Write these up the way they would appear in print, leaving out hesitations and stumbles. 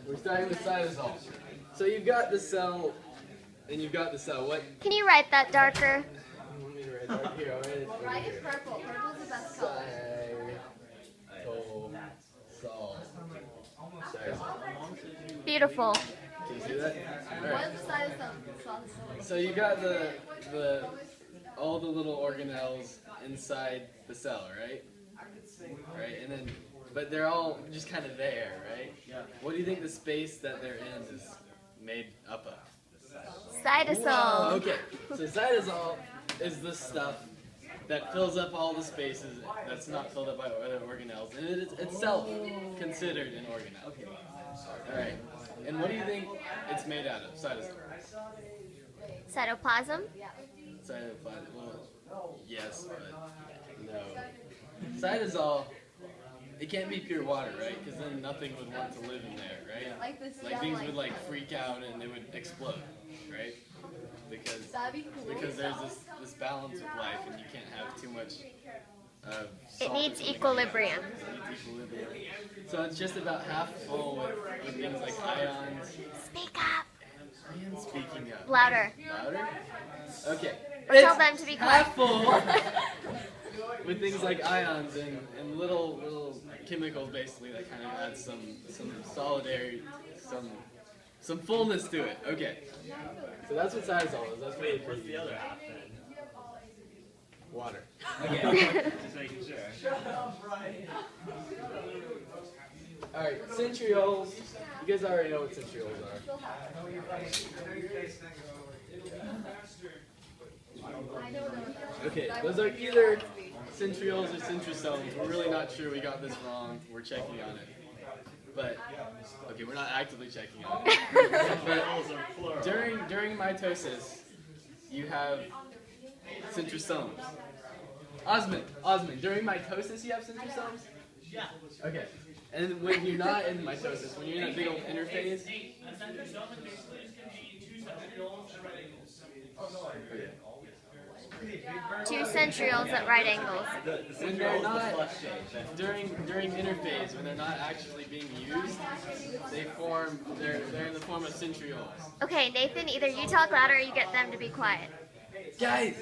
We're starting with cytosol. So you've got the cell, and you've got the cell. What? Can you write that darker? You want me to write that here? I'll write it. Write it purple. Purple's the best color. Cytosol. Beautiful. Can you see that? All right. What's the cytosol? So you got the all the little organelles inside the cell, right? Right, and then, but they're all just kind of there, right? Yeah. What do you think the space that they're in is made up of? Cytosol. Okay, so cytosol is the stuff that fills up all the spaces that's not filled up by other organelles, and it is itself considered an organelle. All right, and what do you think it's made out of? Cytosol. Cytoplasm. Cytoplasm. Well, yes, but no. Cytosol, it can't be pure water, right? Because then nothing would want to live in there, right? Like this. Like things would like freak out and it would explode, right? Because there's this balance of life, and you can't have too much of It salt needs or something. equilibrium. It needs equilibrium. So it's just about half full with things like ions. Speak up. I am speaking up. Louder. Louder? Okay. Or tell It's them to be quiet. half full with things like ions and little chemicals basically that kind of add some solidarity, some fullness to it. Okay. So that's what cytosol is. That's really What's the other half then? water. Okay, just making sure. Alright, centrioles. You guys already know what centrioles are. Okay, those are either centrioles or centrosomes. We're really not sure. We got this wrong. We're checking on it. But, okay, we're not actively checking on it. But during mitosis, you have centrosomes. Osmond, during mitosis you have centrosomes? Yeah. Okay. And when you're not in mitosis, when you're in that big old interphase? A centrosome basically is going to be two centrioles at right angles. Two centrioles at right angles. When they're not during interphase, when they're not actually being used, they're in the form of centrioles. Okay, Nathan, either you talk louder or you get them to be quiet. Guys.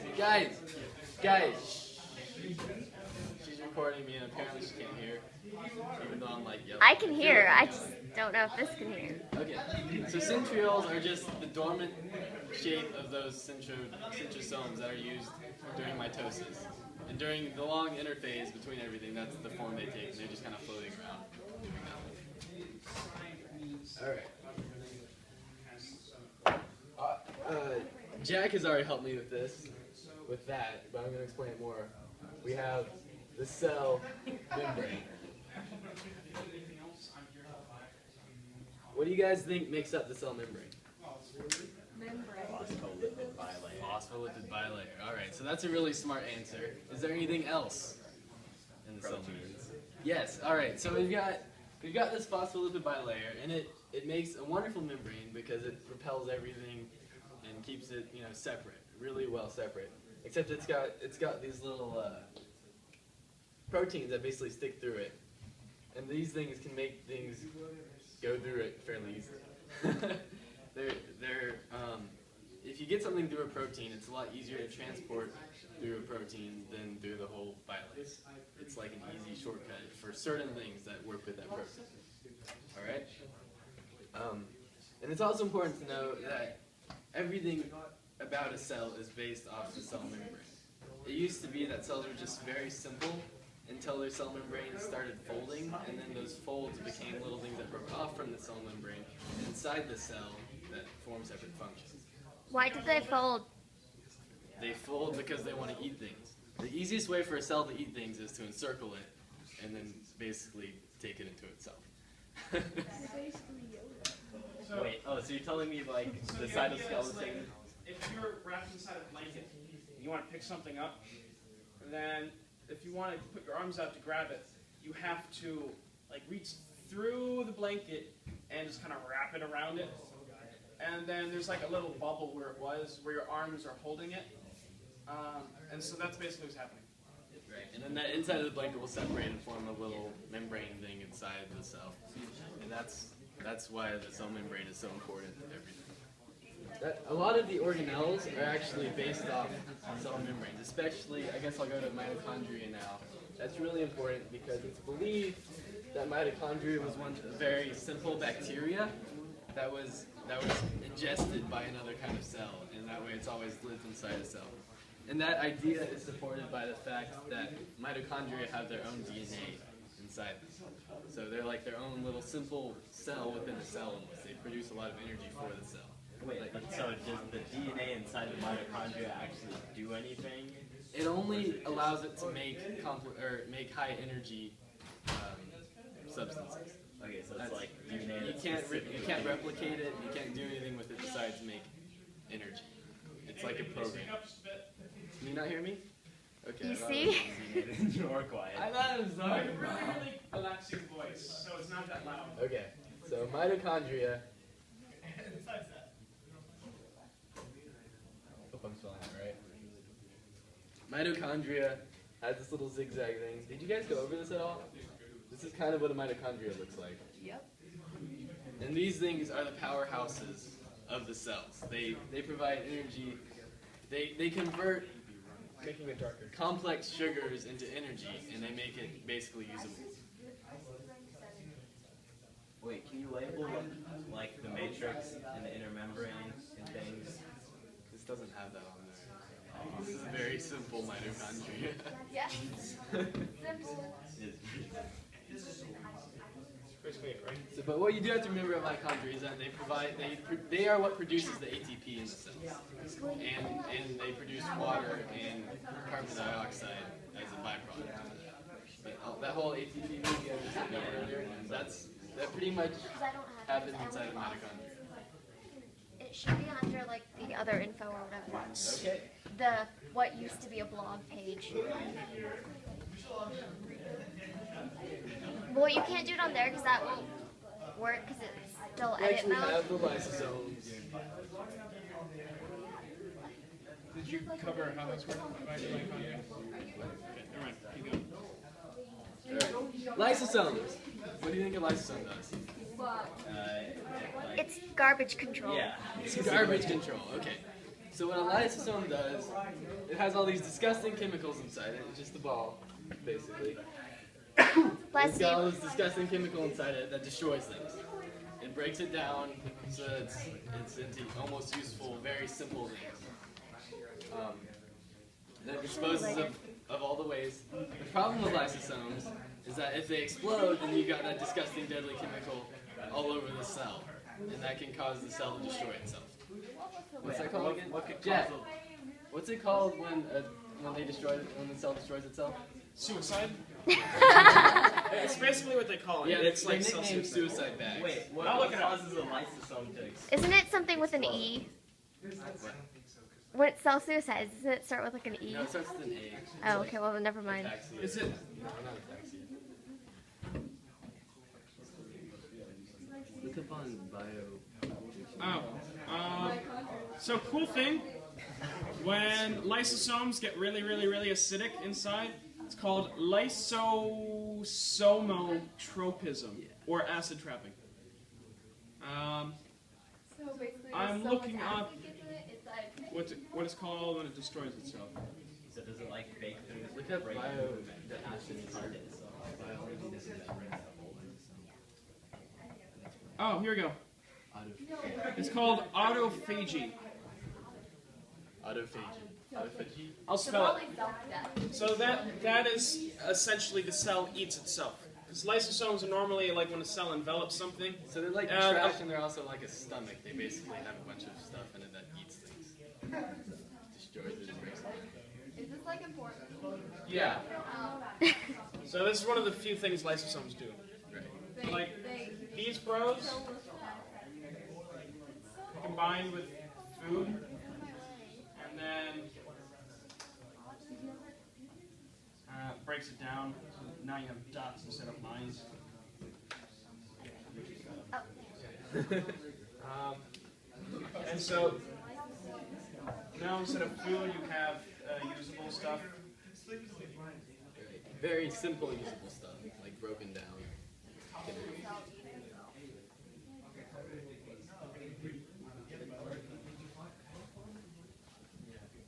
She's recording me and apparently she can't hear, even though I'm like yelling. I can hear. I just don't know if this can hear. Okay, so centrioles are just the dormant shape of those centrosomes that are used during mitosis. And during the long interphase between everything, that's the form they take, and they're just kind of floating around doing nothing. Alright. Jack has already helped me with that, but I'm going to explain it more. We have the cell membrane. What do you guys think makes up the cell membrane? Phospholipid bilayer. Alright, so that's a really smart answer. Is there anything else in the cell membrane? Yes, alright, so we've got this phospholipid bilayer, and it makes a wonderful membrane because it repels everything and keeps it, separate, really well separate. Except it's got these little proteins that basically stick through it. And these things can make things go through it fairly easily. If you get something through a protein, it's a lot easier to transport through a protein than through the whole bilayer. It's like an easy shortcut for certain things that work with that protein. Alright? And it's also important to know that everything about a cell is based off the cell membrane. It used to be that cells were just very simple until their cell membrane started folding, and then those folds became little things that broke off from the cell membrane inside the cell that form separate functions. Why did they fold? They fold because they want to eat things. The easiest way for a cell to eat things is to encircle it and then basically take it into itself. Wait, so you're telling me like the cytoskeleton? If you're wrapped inside a blanket, you want to pick something up, then if you want to put your arms out to grab it, you have to like reach through the blanket and just kind of wrap it around it. And then there's like a little bubble where it was, where your arms are holding it. And so that's basically what's happening. Right, and then that inside of the blanket will separate and form a little membrane thing inside the cell. And that's That's why the cell membrane is so important to everything. A lot of the organelles are actually based off cell membranes, especially, I guess I'll go to mitochondria now. That's really important because it's believed that mitochondria was one very simple bacteria that was ingested by another kind of cell, and that way it's always lived inside a cell. And that idea is supported by the fact that mitochondria have their own DNA inside them. So they're like their own little simple cell within a cell almost. They produce a lot of energy for the cell. Wait, so does the DNA inside the mitochondria actually do anything? It only allows it to make high energy substances. Okay, so it's like DNA. You can't replicate it. You can't do anything with it besides make energy. It's like a program. Can you not hear me? Okay. You see? You're quiet. I thought it was I have a really, really relaxing voice, so it's not that loud. Okay. So mitochondria. Besides that. Hope I'm spelling it right. Mitochondria has this little zigzag thing. Did you guys go over this at all? This is kind of what a mitochondria looks like. Yep. And these things are the powerhouses of the cells. They provide energy. They convert Making it darker. complex sugars into energy, and they make it basically usable. Wait, can you label like the matrix and the inner membrane and things? This doesn't have that on there. This is a very simple mitochondria. Yeah. Simple. Basically it, right? So, but what you do have to remember about mitochondria is that they are what produces the ATP in the cells, and they produce water and carbon dioxide as a byproduct of that. But that whole ATP thing I just said earlier, that pretty much Because I don't have happens it. inside the mitochondria. It should be under like the other info or whatever. Okay. The what used to be a blog page. Well, you can't do it on there because that won't work because it's still We edit actually mode. have the lysosomes. Did you cover how this works by the mitochondria? Okay, never mind. Keep going. Alright. Lysosomes. What do you think a lysosome does? Like, It's garbage control. yeah. It's garbage control. Okay. So what a lysosome does, it has all these disgusting chemicals inside it. It's just a ball, basically. Bless It's got all you. this disgusting chemical inside it that destroys things. It breaks it down so it's into almost useful, very simple things. That disposes of all the waste. The problem with lysosomes is that if they explode, then you got that disgusting, deadly chemical all over the cell, and that can cause the cell to destroy itself. What's that called again? Jack, what's it called when when the cell destroys itself? Suicide? It's basically what they call it. Yeah, it's they like nickname self-suicide. suicide bags. Wait, what I'll look it up. causes a lysosome to explode? Isn't it something with an E? When it's self-suicide, doesn't it start with like an E? No, it starts with an A. Oh, okay, well then never mind. Ataxia. Is it? No, not ataxia. Look up on bio. Oh. So cool thing, when lysosomes get really, really, really acidic inside, it's called lysosomotropism, or acid trapping. So basically, I'm so looking much up acid gets in it, it's like what it's called when it destroys itself. So does it like bake through Look up break bio. through the acid inside it? Oh, here we go. It's called autophagy. Autophagy. Autophagy. I'll so spell it. probably self-death. So that is essentially the cell eats itself. Because lysosomes are normally like when a cell envelops something. So they're like trash, and they're also like a stomach. They basically have a bunch of stuff in it that eats things, destroys it, and breaks it. Is this like important? Yeah. So this is one of the few things lysosomes do. Right. Like these bros combined with food, and then breaks it down. So now you have dots instead of lines. And so now instead of food, you have usable stuff. Very simple, usable stuff, like broken down.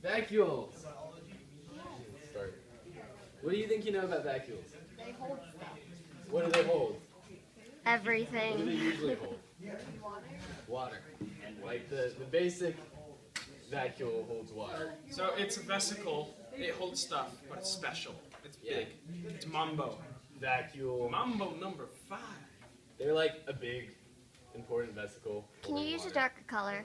Vacuoles. Let's start. What do you think you know about vacuoles? They hold stuff. What do they hold? What do they Everything. usually hold? Water. Water. Like the basic vacuole holds water. So it's a vesicle. It holds stuff, but it's special. It's big. It's Mambo. Vacuole. Mambo number 5. They're like a big, important vesicle. Can you use a darker color?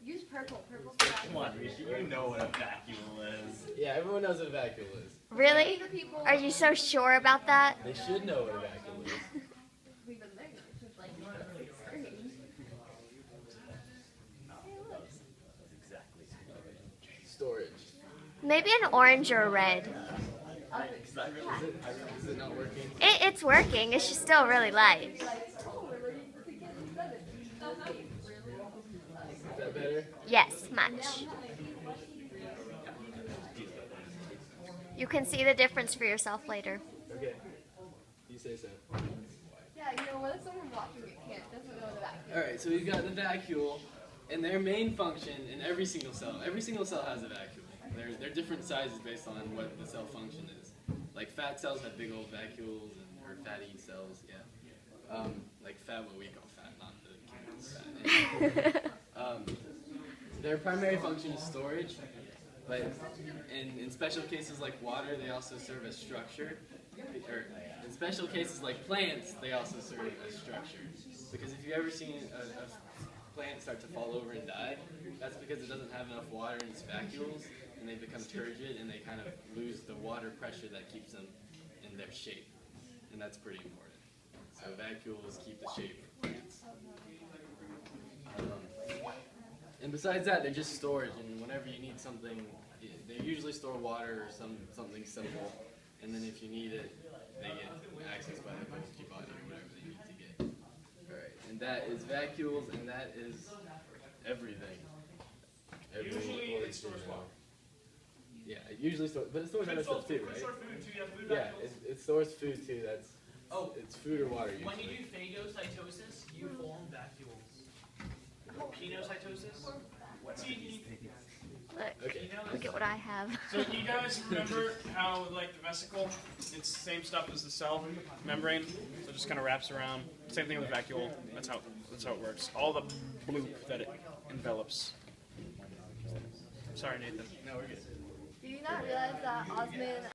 Use purple. Purple's the Come on, Risha, you know what a vacuole is. Yeah, everyone knows what a vacuole is. Really? The people Are you so sure about that? They should know what a vacuole is. we've been there. It's like screaming. That's exactly Storage. Maybe an orange or a red. Is it not working? It's working. It's just still really light. Like, oh, we're ready to get started. Is that better? Yes, much. You can see the difference for yourself later. Okay. You say so. Yeah, you know, what if someone watching it doesn't know the vacuum? Alright, so we've got the vacuole, and their main function in every single cell has a vacuole. They're different sizes based on what the cell function is. Like fat cells have big old vacuoles, or fatty cells, yeah. Like fat, what we call fat, not the chemicals fat. Their primary function is storage, but in special cases like water, they also serve as structure. Or in special cases like plants, they also serve as structure. Because if you've ever seen a plant start to fall over and die, that's because it doesn't have enough water in its vacuoles, and they become turgid, and they kind of lose the water pressure that keeps them in their shape. And that's pretty important. So vacuoles keep the shape of plants. And besides that, they're just storage, and whenever you need something, they usually store water or something simple, and then if you need it, they get access by the Golgi body or whatever they need to get. Alright, and that is vacuoles, and that is everything. Usually it stores water. Yeah, it usually stores, but it stores other stuff too, Could right? store food too. You have food Yeah, vacuoles. it stores food too. Oh. It's food or water When you usually. do phagocytosis, you form vacuoles. Pinocytosis? See, Look, Okay. look at what I have. So you guys remember how, like, the vesicle, it's the same stuff as the cell membrane, so it just kind of wraps around. Same thing with the vacuole. That's how it works. All the bloop that it envelops. Sorry, Nathan. No, we're good. Do you not realize that Osmond